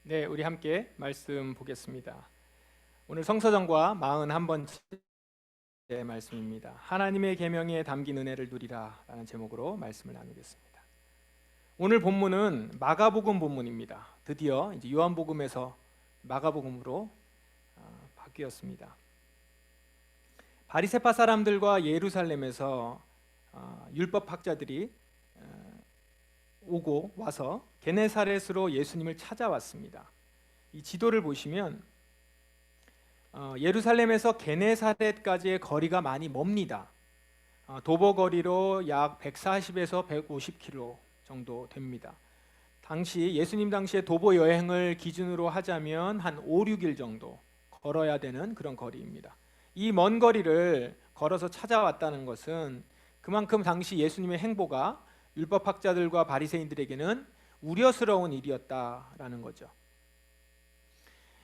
네, 우리 함께 말씀 보겠습니다. 오늘 성서정과 41번째 말씀입니다. 하나님의 계명에 담긴 은혜를 누리라 라는 제목으로 말씀을 나누겠습니다. 오늘 본문은 마가복음 본문입니다. 드디어 이제 요한복음에서 마가복음으로 바뀌었습니다. 바리새파 사람들과 예루살렘에서 율법학자들이 오고 와서 게네사렛으로 예수님을 찾아왔습니다. 이 지도를 보시면 예루살렘에서 게네사렛까지의 거리가 많이 멉니다. 도보거리로 약 140에서 150km 정도 됩니다. 예수님 당시에 도보 여행을 기준으로 하자면 한 5, 6일 정도 걸어야 되는 그런 거리입니다. 이 먼 거리를 걸어서 찾아왔다는 것은 그만큼 당시 예수님의 행보가 율법학자들과 바리새인들에게는 우려스러운 일이었다라는 거죠.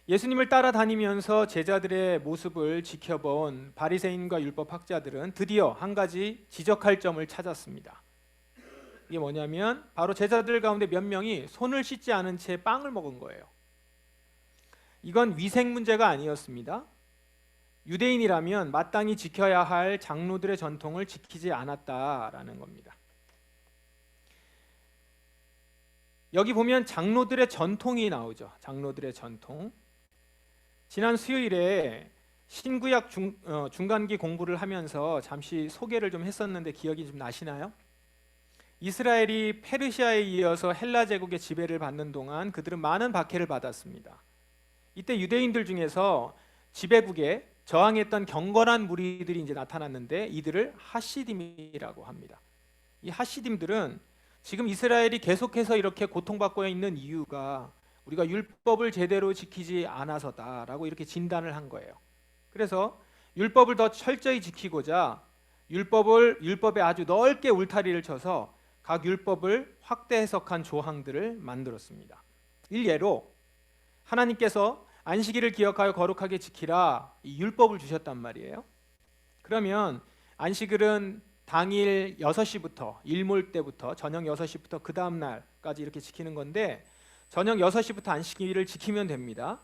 예수님을 따라다니면서 제자들의 모습을 지켜본 바리새인과 율법학자들은 드디어 한 가지 지적할 점을 찾았습니다. 이게 뭐냐면 바로 제자들 가운데 몇 명이 손을 씻지 않은 채 빵을 먹은 거예요. 이건 위생 문제가 아니었습니다. 유대인이라면 마땅히 지켜야 할 장로들의 전통을 지키지 않았다라는 겁니다. 여기 보면 장로들의 전통이 나오죠. 장로들의 전통. 지난 수요일에 신구약 중간기 공부를 하면서 잠시 소개를 좀 했었는데 기억이 좀 나시나요? 이스라엘이 페르시아에 이어서 헬라 제국의 지배를 받는 동안 그들은 많은 박해를 받았습니다. 이때 유대인들 중에서 지배국에 저항했던 경건한 무리들이 이제 나타났는데 이들을 하시딤이라고 합니다. 이 하시딤들은 지금 이스라엘이 계속해서 이렇게 고통받고 있는 이유가 우리가 율법을 제대로 지키지 않아서다라고 이렇게 진단을 한 거예요. 그래서 율법을 더 철저히 지키고자 율법에 아주 넓게 울타리를 쳐서 각 율법을 확대 해석한 조항들을 만들었습니다. 일례로 하나님께서 안식일을 기억하여 거룩하게 지키라 이 율법을 주셨단 말이에요. 그러면 안식일은 당일 6시부터 일몰 때부터 저녁 6시부터 그 다음 날까지 이렇게 지키는 건데 저녁 6시부터 안식일을 지키면 됩니다.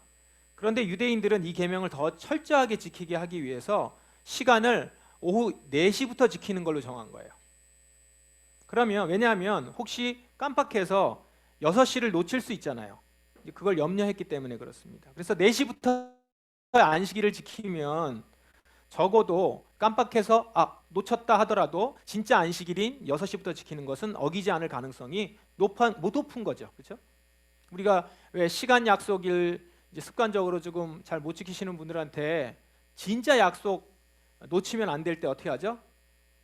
그런데 유대인들은 이 계명을 더 철저하게 지키게 하기 위해서 시간을 오후 4시부터 지키는 걸로 정한 거예요. 그러면 왜냐하면 혹시 깜빡해서 6시를 놓칠 수 있잖아요. 그걸 염려했기 때문에 그렇습니다. 그래서 4시부터 안식일을 지키면 적어도 깜빡해서 놓쳤다 하더라도 진짜 안식일인 6시부터 지키는 것은 어기지 않을 가능성이 높은 거죠. 그렇죠? 우리가 왜 시간 약속일 이제 습관적으로 조금 잘 못 지키시는 분들한테 진짜 약속 놓치면 안 될 때 어떻게 하죠?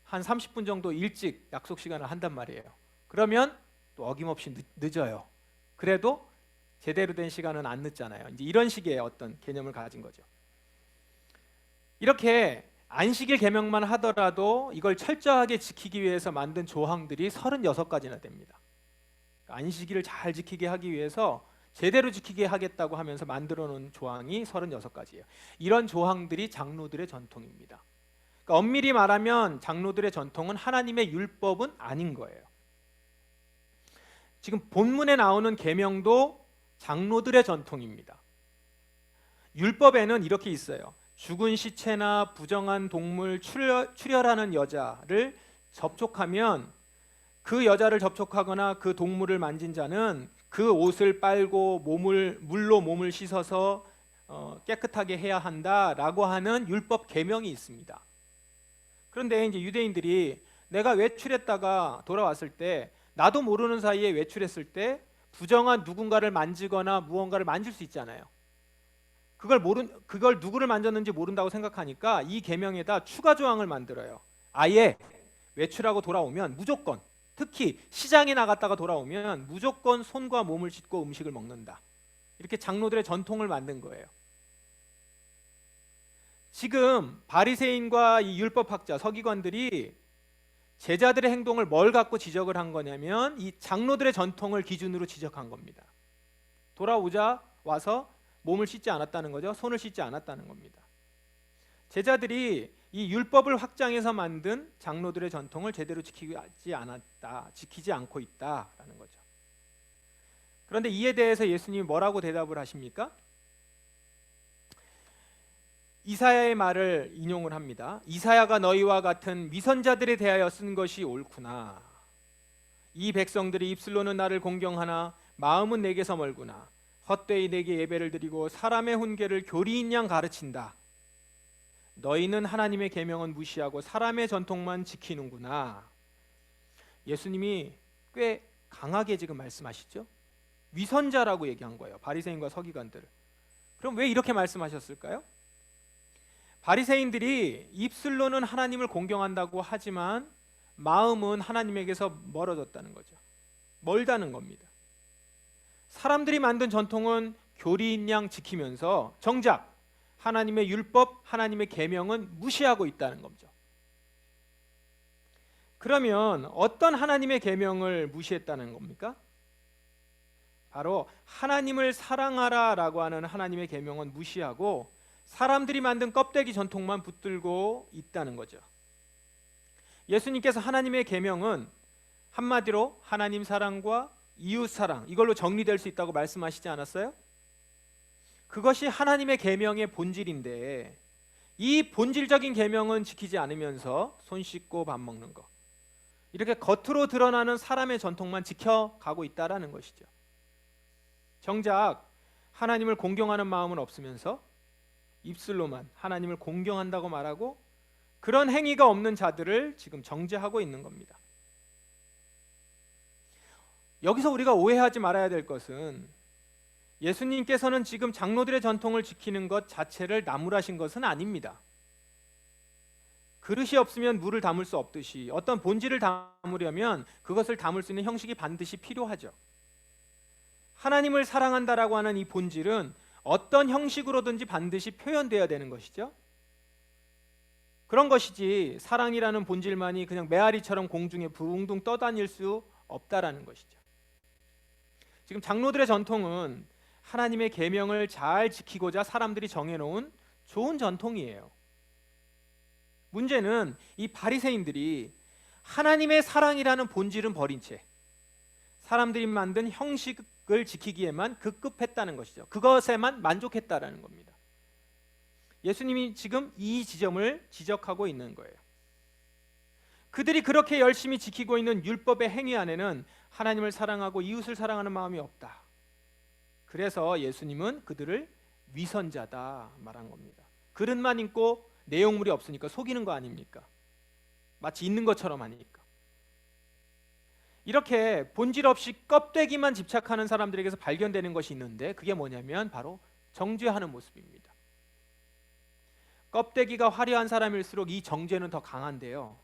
한 30분 정도 일찍 약속 시간을 한단 말이에요. 그러면 또 어김없이 늦어요. 그래도 제대로 된 시간은 안 늦잖아요. 이제 이런 식의 어떤 개념을 가진 거죠. 이렇게 안식일 계명만 하더라도 이걸 철저하게 지키기 위해서 만든 조항들이 36가지나 됩니다. 안식일을 잘 지키게 하기 위해서 제대로 지키게 하겠다고 하면서 만들어 놓은 조항이 36가지예요. 이런 조항들이 장로들의 전통입니다. 그러니까 엄밀히 말하면 장로들의 전통은 하나님의 율법은 아닌 거예요. 지금 본문에 나오는 계명도 장로들의 전통입니다. 율법에는 이렇게 있어요. 죽은 시체나 부정한 동물 출혈하는 여자를 접촉하면 그 여자를 접촉하거나 그 동물을 만진 자는 그 옷을 빨고 물로 몸을 씻어서 깨끗하게 해야 한다라고 하는 율법 계명이 있습니다. 그런데 이제 유대인들이 내가 외출했다가 돌아왔을 때 나도 모르는 사이에 외출했을 때 부정한 누군가를 만지거나 무언가를 만질 수 있잖아요. 그걸 누구를 만졌는지 모른다고 생각하니까 이 계명에다 추가 조항을 만들어요. 아예 외출하고 돌아오면 무조건, 특히 시장에 나갔다가 돌아오면 무조건 손과 몸을 씻고 음식을 먹는다. 이렇게 장로들의 전통을 만든 거예요. 지금 바리새인과 이 율법학자, 서기관들이 제자들의 행동을 뭘 갖고 지적을 한 거냐면 이 장로들의 전통을 기준으로 지적한 겁니다. 와서 몸을 씻지 않았다는 거죠. 손을 씻지 않았다는 겁니다. 제자들이 이 율법을 확장해서 만든 장로들의 전통을 제대로 지키지 않고 있다라는 거죠. 그런데 이에 대해서 예수님이 뭐라고 대답을 하십니까? 이사야의 말을 인용을 합니다. 이사야가 너희와 같은 위선자들에 대하여 쓴 것이 옳구나. 이 백성들이 입술로는 나를 공경하나 마음은 내게서 멀구나. 헛되이 내게 예배를 드리고 사람의 훈계를 교리인 양 가르친다. 너희는 하나님의 계명은 무시하고 사람의 전통만 지키는구나. 예수님이 꽤 강하게 지금 말씀하시죠. 위선자라고 얘기한 거예요. 바리새인과 서기관들. 그럼 왜 이렇게 말씀하셨을까요? 바리새인들이 입술로는 하나님을 공경한다고 하지만 마음은 하나님에게서 멀어졌다는 거죠. 멀다는 겁니다. 사람들이 만든 전통은 교리인 양 지키면서 정작 하나님의 율법, 하나님의 계명은 무시하고 있다는 거죠. 그러면 어떤 하나님의 계명을 무시했다는 겁니까? 바로 하나님을 사랑하라라고 하는 하나님의 계명은 무시하고 사람들이 만든 껍데기 전통만 붙들고 있다는 거죠. 예수님께서 하나님의 계명은 한마디로 하나님 사랑과 이웃 사랑, 이걸로 정리될 수 있다고 말씀하시지 않았어요? 그것이 하나님의 계명의 본질인데 이 본질적인 계명은 지키지 않으면서 손 씻고 밥 먹는 거, 이렇게 겉으로 드러나는 사람의 전통만 지켜가고 있다라는 것이죠. 정작 하나님을 공경하는 마음은 없으면서 입술로만 하나님을 공경한다고 말하고 그런 행위가 없는 자들을 지금 정죄하고 있는 겁니다. 여기서 우리가 오해하지 말아야 될 것은 예수님께서는 지금 장로들의 전통을 지키는 것 자체를 나무라신 것은 아닙니다. 그릇이 없으면 물을 담을 수 없듯이 어떤 본질을 담으려면 그것을 담을 수 있는 형식이 반드시 필요하죠. 하나님을 사랑한다라고 하는 이 본질은 어떤 형식으로든지 반드시 표현되어야 되는 것이죠. 그런 것이지 사랑이라는 본질만이 그냥 메아리처럼 공중에 붕둥 떠다닐 수 없다라는 것이죠. 지금 장로들의 전통은 하나님의 계명을 잘 지키고자 사람들이 정해놓은 좋은 전통이에요. 문제는 이 바리새인들이 하나님의 사랑이라는 본질은 버린 채 사람들이 만든 형식을 지키기에만 급급했다는 것이죠. 그것에만 만족했다라는 겁니다. 예수님이 지금 이 지점을 지적하고 있는 거예요. 그들이 그렇게 열심히 지키고 있는 율법의 행위 안에는 하나님을 사랑하고 이웃을 사랑하는 마음이 없다. 그래서 예수님은 그들을 위선자다 말한 겁니다. 그릇만 있고 내용물이 없으니까 속이는 거 아닙니까? 마치 있는 것처럼 하니까. 이렇게 본질 없이 껍데기만 집착하는 사람들에게서 발견되는 것이 있는데 그게 뭐냐면 바로 정죄하는 모습입니다. 껍데기가 화려한 사람일수록 이 정죄는 더 강한데요.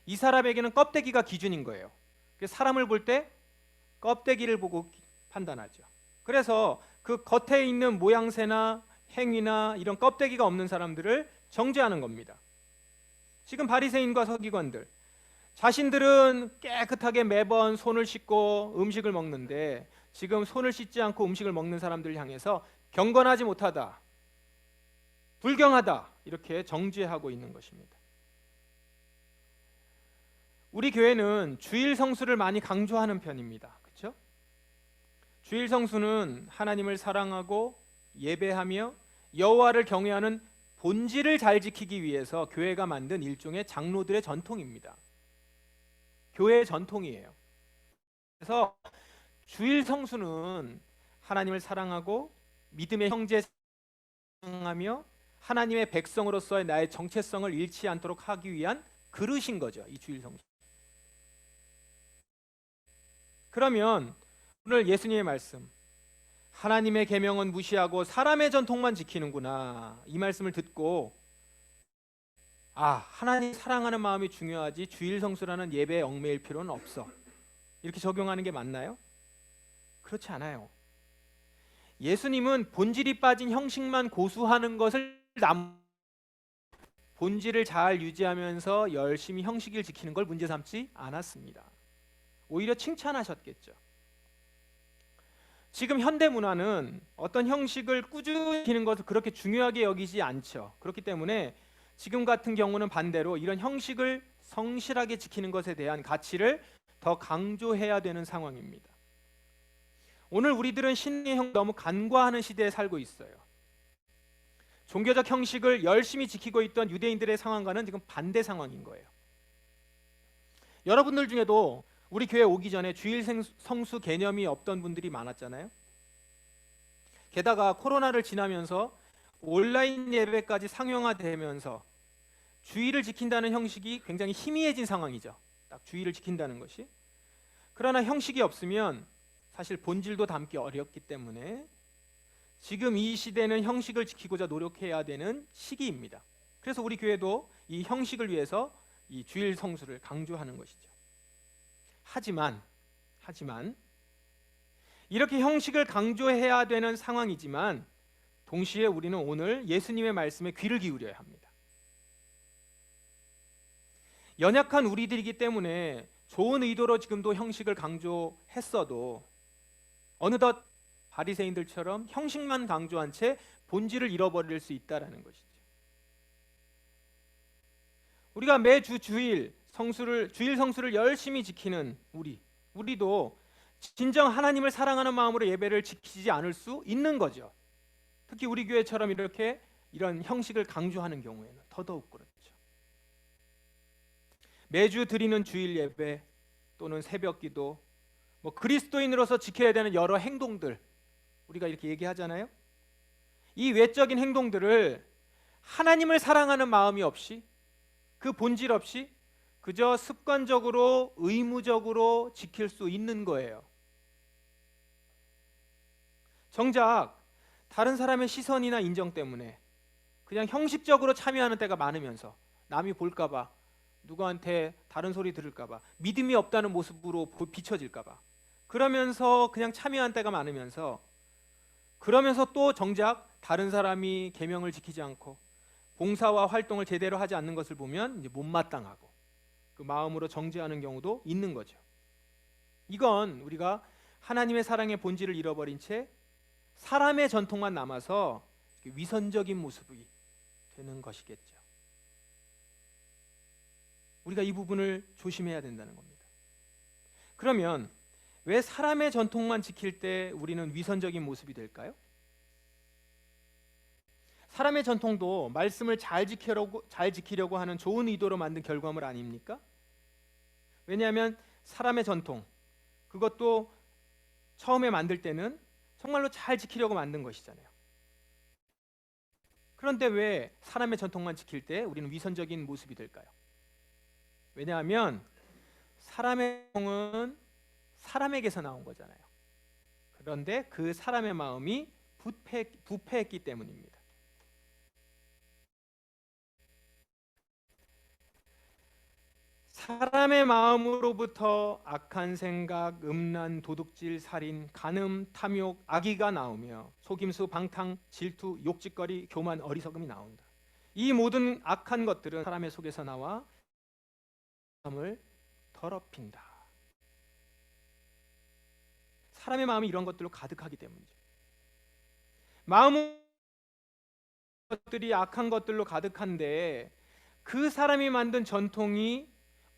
이 사람에게는 껍데기가 기준인 거예요. 사람을 볼 때 껍데기를 보고 판단하죠. 그래서 그 겉에 있는 모양새나 행위나 이런 껍데기가 없는 사람들을 정죄하는 겁니다. 지금 바리새인과 서기관들, 자신들은 깨끗하게 매번 손을 씻고 음식을 먹는데 지금 손을 씻지 않고 음식을 먹는 사람들을 향해서 경건하지 못하다, 불경하다 이렇게 정죄하고 있는 것입니다. 우리 교회는 주일 성수를 많이 강조하는 편입니다. 그렇죠? 주일 성수는 하나님을 사랑하고 예배하며 여호와를 경외하는 본질을 잘 지키기 위해서 교회가 만든 일종의 장로들의 전통입니다. 교회의 전통이에요. 그래서 주일 성수는 하나님을 사랑하고 믿음의 형제 사랑하며 하나님의 백성으로서의 나의 정체성을 잃지 않도록 하기 위한 그릇인 거죠. 이 주일 성수. 그러면 오늘 예수님의 말씀, 하나님의 계명은 무시하고 사람의 전통만 지키는구나, 이 말씀을 듣고 하나님 사랑하는 마음이 중요하지 주일 성수라는 예배에 얽매일 필요는 없어, 이렇게 적용하는 게 맞나요? 그렇지 않아요. 예수님은 본질이 빠진 형식만 고수하는 것을 본질을 잘 유지하면서 열심히 형식을 지키는 걸 문제 삼지 않았습니다. 오히려 칭찬하셨겠죠. 지금 현대 문화는 어떤 형식을 꾸준히 지키는 것을 그렇게 중요하게 여기지 않죠. 그렇기 때문에 지금 같은 경우는 반대로 이런 형식을 성실하게 지키는 것에 대한 가치를 더 강조해야 되는 상황입니다. 오늘 우리들은 신의 형 너무 간과하는 시대에 살고 있어요. 종교적 형식을 열심히 지키고 있던 유대인들의 상황과는 지금 반대 상황인 거예요. 여러분들 중에도 우리 교회 오기 전에 주일 성수 개념이 없던 분들이 많았잖아요. 게다가 코로나를 지나면서 온라인 예배까지 상용화되면서 주일을 지킨다는 형식이 굉장히 희미해진 상황이죠. 딱 주일을 지킨다는 것이. 그러나 형식이 없으면 사실 본질도 담기 어렵기 때문에 지금 이 시대는 형식을 지키고자 노력해야 되는 시기입니다. 그래서 우리 교회도 이 형식을 위해서 이 주일 성수를 강조하는 것이죠. 하지만 이렇게 형식을 강조해야 되는 상황이지만 동시에 우리는 오늘 예수님의 말씀에 귀를 기울여야 합니다. 연약한 우리들이기 때문에 좋은 의도로 지금도 형식을 강조했어도 어느덧 바리새인들처럼 형식만 강조한 채 본질을 잃어버릴 수 있다라는 것이죠. 우리가 매주 주일 성수를 열심히 지키는 우리도 진정 하나님을 사랑하는 마음으로 예배를 지키지 않을 수 있는 거죠. 특히 우리 교회처럼 이런 형식을 강조하는 경우에는 더더욱 그렇죠. 매주 드리는 주일 예배 또는 새벽기도, 그리스도인으로서 지켜야 되는 여러 행동들, 우리가 이렇게 얘기하잖아요. 이 외적인 행동들을 하나님을 사랑하는 마음이 없이, 그 본질 없이 그저 습관적으로 의무적으로 지킬 수 있는 거예요. 정작 다른 사람의 시선이나 인정 때문에 그냥 형식적으로 참여하는 때가 많으면서 남이 볼까봐, 누구한테 다른 소리 들을까봐, 믿음이 없다는 모습으로 비춰질까봐 그러면서 그냥 참여한 때가 많으면서, 그러면서 또 정작 다른 사람이 계명을 지키지 않고 봉사와 활동을 제대로 하지 않는 것을 보면 이제 못마땅하고 그 마음으로 정죄하는 경우도 있는 거죠. 이건 우리가 하나님의 사랑의 본질을 잃어버린 채 사람의 전통만 남아서 위선적인 모습이 되는 것이겠죠. 우리가 이 부분을 조심해야 된다는 겁니다. 그러면 왜 사람의 전통만 지킬 때 우리는 위선적인 모습이 될까요? 사람의 전통도 말씀을 잘 지키려고 하는 좋은 의도로 만든 결과물 아닙니까? 왜냐하면 사람의 전통, 그것도 처음에 만들 때는 정말로 잘 지키려고 만든 것이잖아요. 그런데 왜 사람의 전통만 지킬 때 우리는 위선적인 모습이 될까요? 왜냐하면 사람의 전통은 사람에게서 나온 거잖아요. 그런데 그 사람의 마음이 부패했기 때문입니다. 사람의 마음으로부터 악한 생각, 음란, 도둑질, 살인, 간음, 탐욕, 악의가 나오며 속임수, 방탕, 질투, 욕짓거리, 교만, 어리석음이 나온다. 이 모든 악한 것들은 사람의 속에서 나와 마음을 더럽힌다. 사람의 마음이 이런 것들로 가득하기 때문이죠. 마음은 것들이 악한 것들로 가득한데 그 사람이 만든 전통이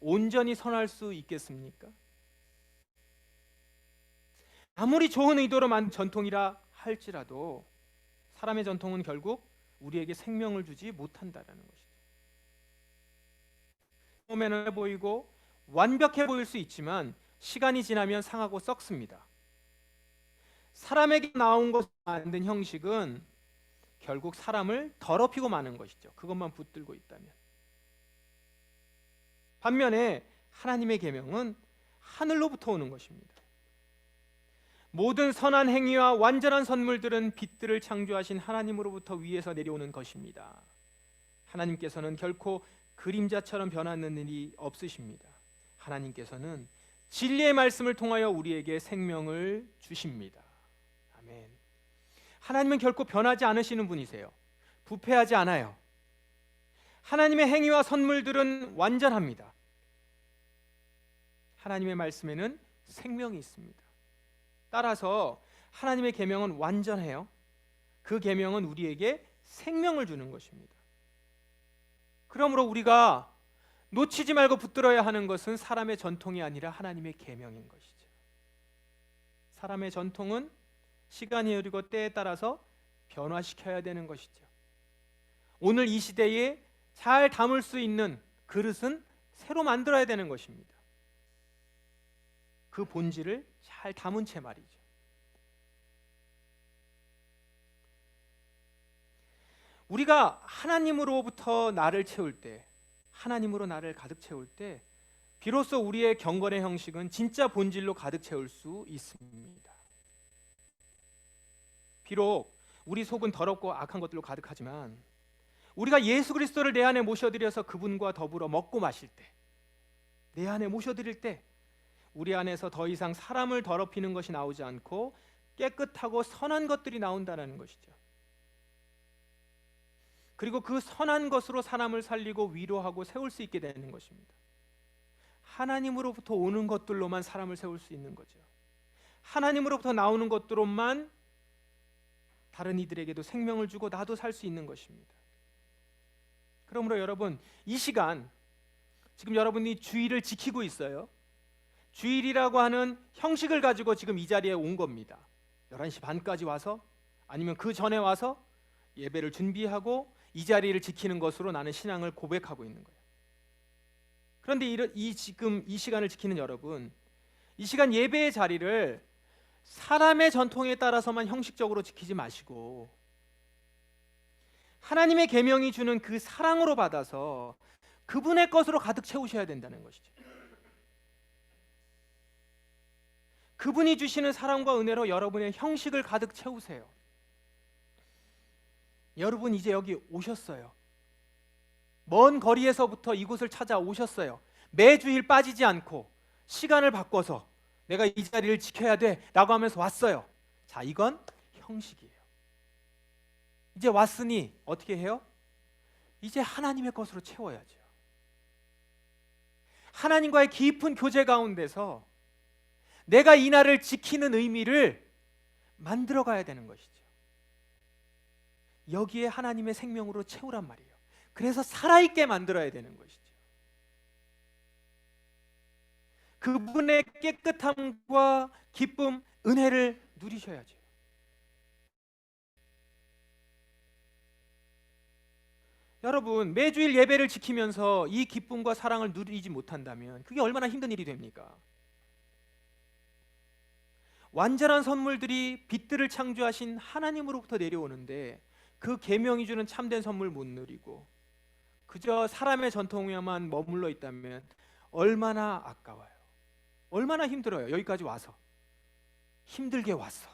온전히 선할 수 있겠습니까? 아무리 좋은 의도로 만든 전통이라 할지라도 사람의 전통은 결국 우리에게 생명을 주지 못한다라는 것이죠. 처음에는 해 보이고 완벽해 보일 수 있지만 시간이 지나면 상하고 썩습니다. 사람에게 나온 것을 만든 형식은 결국 사람을 더럽히고 마는 것이죠. 그것만 붙들고 있다면. 반면에 하나님의 계명은 하늘로부터 오는 것입니다. 모든 선한 행위와 완전한 선물들은 빛들을 창조하신 하나님으로부터 위에서 내려오는 것입니다. 하나님께서는 결코 그림자처럼 변하는 일이 없으십니다. 하나님께서는 진리의 말씀을 통하여 우리에게 생명을 주십니다. 아멘. 하나님은 결코 변하지 않으시는 분이세요. 부패하지 않아요. 하나님의 행위와 선물들은 완전합니다. 하나님의 말씀에는 생명이 있습니다. 따라서 하나님의 계명은 완전해요. 그 계명은 우리에게 생명을 주는 것입니다. 그러므로 우리가 놓치지 말고 붙들어야 하는 것은 사람의 전통이 아니라 하나님의 계명인 것이죠. 사람의 전통은 시간이 흐르고 때에 따라서 변화시켜야 되는 것이죠. 오늘 이 시대에 잘 담을 수 있는 그릇은 새로 만들어야 되는 것입니다. 그 본질을 잘 담은 채 말이죠. 우리가 하나님으로부터 나를 채울 때, 하나님으로 나를 가득 채울 때 비로소 우리의 경건의 형식은 진짜 본질로 가득 채울 수 있습니다. 비록 우리 속은 더럽고 악한 것들로 가득하지만 우리가 예수 그리스도를 내 안에 모셔드려서 그분과 더불어 먹고 마실 때, 내 안에 모셔드릴 때 우리 안에서 더 이상 사람을 더럽히는 것이 나오지 않고 깨끗하고 선한 것들이 나온다는 것이죠. 그리고 그 선한 것으로 사람을 살리고 위로하고 세울 수 있게 되는 것입니다. 하나님으로부터 오는 것들로만 사람을 세울 수 있는 거죠. 하나님으로부터 나오는 것들로만 다른 이들에게도 생명을 주고 나도 살 수 있는 것입니다. 그러므로 여러분, 이 시간 지금 여러분이 주일을 지키고 있어요. 주일이라고 하는 형식을 가지고 지금 이 자리에 온 겁니다. 11시 반까지 와서 아니면 그 전에 와서 예배를 준비하고 이 자리를 지키는 것으로 나는 신앙을 고백하고 있는 거예요. 그런데 지금 이 시간을 지키는 여러분, 이 시간 예배의 자리를 사람의 전통에 따라서만 형식적으로 지키지 마시고 하나님의 계명이 주는 그 사랑으로 받아서 그분의 것으로 가득 채우셔야 된다는 것이죠. 그분이 주시는 사랑과 은혜로 여러분의 형식을 가득 채우세요. 여러분 이제 여기 오셨어요. 먼 거리에서부터 이곳을 찾아오셨어요. 매주일 빠지지 않고 시간을 바꿔서 내가 이 자리를 지켜야 돼 라고 하면서 왔어요. 자, 이건 형식이에요. 이제 왔으니 어떻게 해요? 이제 하나님의 것으로 채워야죠. 하나님과의 깊은 교제 가운데서 내가 이 날을 지키는 의미를 만들어 가야 되는 것이죠. 여기에 하나님의 생명으로 채우란 말이에요. 그래서 살아있게 만들어야 되는 것이죠. 그분의 깨끗함과 기쁨, 은혜를 누리셔야죠. 여러분, 매주일 예배를 지키면서 이 기쁨과 사랑을 누리지 못한다면 그게 얼마나 힘든 일이 됩니까? 완전한 선물들이 빛들을 창조하신 하나님으로부터 내려오는데 그 계명이 주는 참된 선물 못 누리고 그저 사람의 전통에만 머물러 있다면 얼마나 아까워요. 얼마나 힘들어요. 여기까지 와서 힘들게 왔어.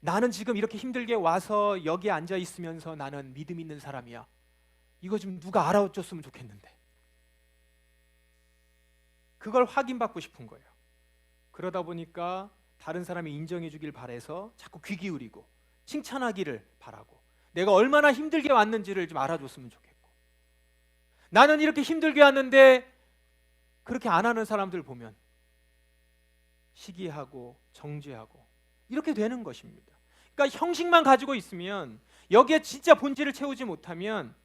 나는 지금 이렇게 힘들게 와서 여기에 앉아 있으면서 나는 믿음 있는 사람이야. 이거 좀 누가 알아줬으면 좋겠는데. 그걸 확인받고 싶은 거예요. 그러다 보니까 다른 사람이 인정해 주길 바라서 자꾸 귀 기울이고 칭찬하기를 바라고 내가 얼마나 힘들게 왔는지를 좀 알아줬으면 좋겠고, 나는 이렇게 힘들게 왔는데 그렇게 안 하는 사람들 보면 시기하고 정죄하고 이렇게 되는 것입니다. 그러니까 형식만 가지고 있으면 여기에 진짜 본질을 채우지 못하면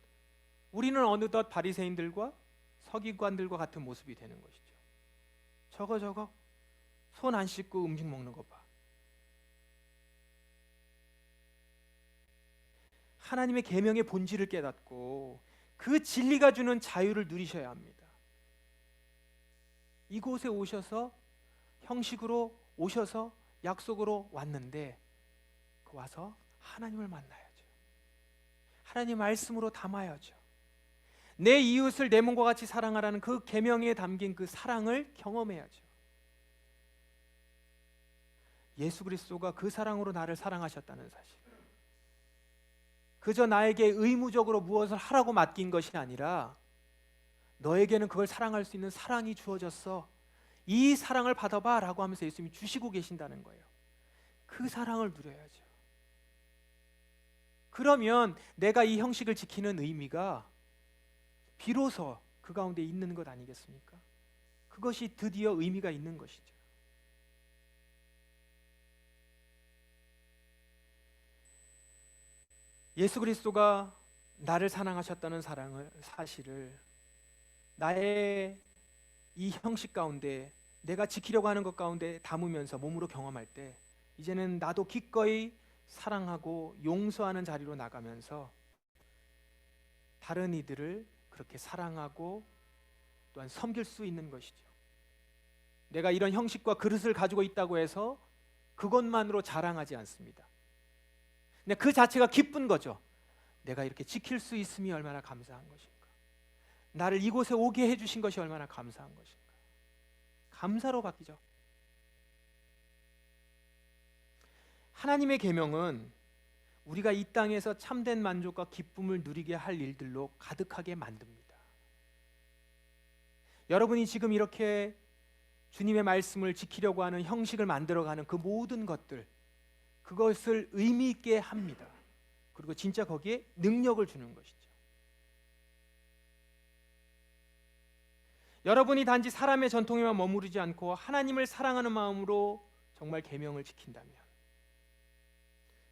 우리는 어느덧 바리새인들과 서기관들과 같은 모습이 되는 것이죠. 저거 손 안 씻고 음식 먹는 거 봐. 하나님의 계명의 본질을 깨닫고 그 진리가 주는 자유를 누리셔야 합니다. 이곳에 오셔서 형식으로 오셔서 약속으로 왔는데 그 와서 하나님을 만나야죠. 하나님 말씀으로 담아야죠. 내 이웃을 내 몸과 같이 사랑하라는 그 계명에 담긴 그 사랑을 경험해야죠. 예수 그리스도가 그 사랑으로 나를 사랑하셨다는 사실, 그저 나에게 의무적으로 무엇을 하라고 맡긴 것이 아니라 너에게는 그걸 사랑할 수 있는 사랑이 주어졌어. 이 사랑을 받아봐 라고 하면서 예수님이 주시고 계신다는 거예요. 그 사랑을 누려야죠. 그러면 내가 이 형식을 지키는 의미가 비로소 그 가운데 있는 것 아니겠습니까? 그것이 드디어 의미가 있는 것이죠. 예수 그리스도가 나를 사랑하셨다는 사실을 나의 이 형식 가운데 내가 지키려고 하는 것 가운데 담으면서 몸으로 경험할 때 이제는 나도 기꺼이 사랑하고 용서하는 자리로 나가면서 다른 이들을 그렇게 사랑하고 또한 섬길 수 있는 것이죠. 내가 이런 형식과 그릇을 가지고 있다고 해서 그것만으로 자랑하지 않습니다. 근데 그 자체가 기쁜 거죠. 내가 이렇게 지킬 수 있음이 얼마나 감사한 것인가. 나를 이곳에 오게 해주신 것이 얼마나 감사한 것인가. 감사로 바뀌죠. 하나님의 계명은 우리가 이 땅에서 참된 만족과 기쁨을 누리게 할 일들로 가득하게 만듭니다. 여러분이 지금 이렇게 주님의 말씀을 지키려고 하는 형식을 만들어가는 그 모든 것들, 그것을 의미 있게 합니다. 그리고 진짜 거기에 능력을 주는 것이죠. 여러분이 단지 사람의 전통에만 머무르지 않고 하나님을 사랑하는 마음으로 정말 계명을 지킨다면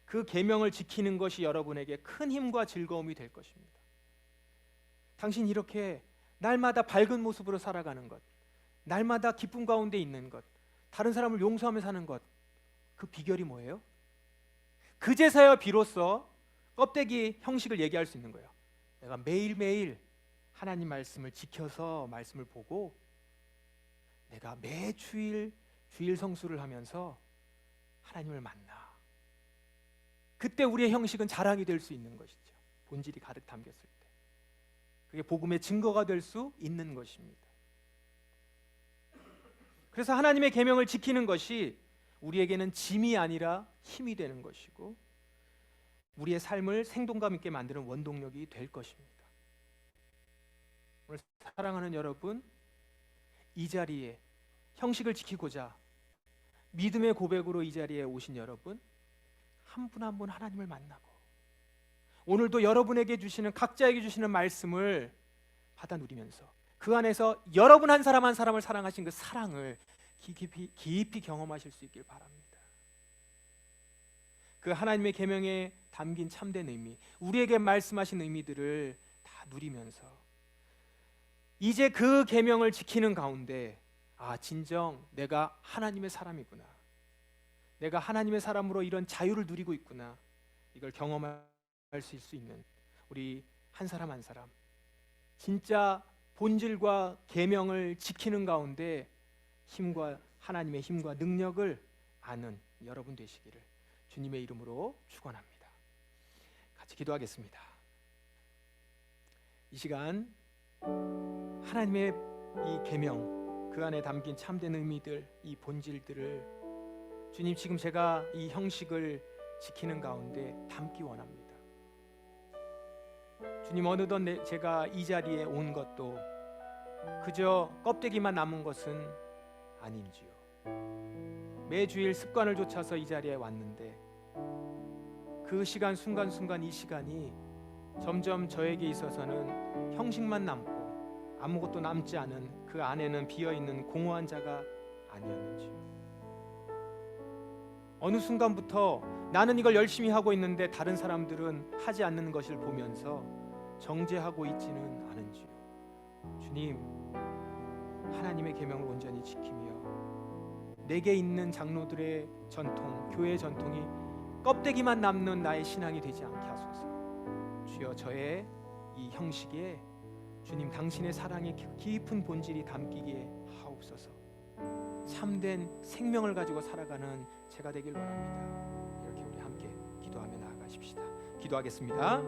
그 계명을 지키는 것이 여러분에게 큰 힘과 즐거움이 될 것입니다. 당신 이렇게 날마다 밝은 모습으로 살아가는 것, 날마다 기쁨 가운데 있는 것, 다른 사람을 용서하며 사는 것, 그 비결이 뭐예요? 그제서야 비로소 껍데기 형식을 얘기할 수 있는 거예요. 내가 매일매일 하나님 말씀을 지켜서 말씀을 보고 내가 매 주일 성수를 하면서 하나님을 만나. 그때 우리의 형식은 자랑이 될 수 있는 것이죠. 본질이 가득 담겼을 때. 그게 복음의 증거가 될 수 있는 것입니다. 그래서 하나님의 계명을 지키는 것이 우리에게는 짐이 아니라 힘이 되는 것이고 우리의 삶을 생동감 있게 만드는 원동력이 될 것입니다. 오늘 사랑하는 여러분, 이 자리에 형식을 지키고자 믿음의 고백으로 이 자리에 오신 여러분, 한 분 한 분 하나님을 만나고 오늘도 여러분에게 주시는, 각자에게 주시는 말씀을 받아 누리면서 그 안에서 여러분 한 사람 한 사람을 사랑하신 그 사랑을 깊이 경험하실 수 있길 바랍니다. 그 하나님의 계명에 담긴 참된 의미, 우리에게 말씀하신 의미들을 다 누리면서 이제 그 계명을 지키는 가운데 진정 내가 하나님의 사람이구나, 내가 하나님의 사람으로 이런 자유를 누리고 있구나, 이걸 경험할 수 있는 우리 한 사람 한 사람, 진짜 본질과 계명을 지키는 가운데 하나님의 힘과 능력을 아는 여러분 되시기를 주님의 이름으로 축원합니다. 같이 기도하겠습니다. 이 시간 하나님의 이 계명, 그 안에 담긴 참된 의미들, 이 본질들을 주님, 지금 제가 이 형식을 지키는 가운데 담기 원합니다. 주님, 어느덧 제가 이 자리에 온 것도 그저 껍데기만 남은 것은 아닌지요. 매주일 습관을 좇아서 이 자리에 왔는데 그 시간 순간순간 이 시간이 점점 저에게 있어서는 형식만 남고 아무것도 남지 않은 그 안에는 비어있는 공허한 자가 아니었는지요. 어느 순간부터 나는 이걸 열심히 하고 있는데 다른 사람들은 하지 않는 것을 보면서 정죄하고 있지는 않은지요. 주님, 하나님의 계명을 온전히 지키며 내게 있는 장로들의 전통, 교회의 전통이 껍데기만 남는 나의 신앙이 되지 않게 하소서. 주여, 저의 이 형식에 주님 당신의 사랑의 깊은 본질이 담기게 하옵소서. 참된 생명을 가지고 살아가는 제가 되길 원합니다. 이렇게 우리 함께 기도하며 나아가십시다. 기도하겠습니다.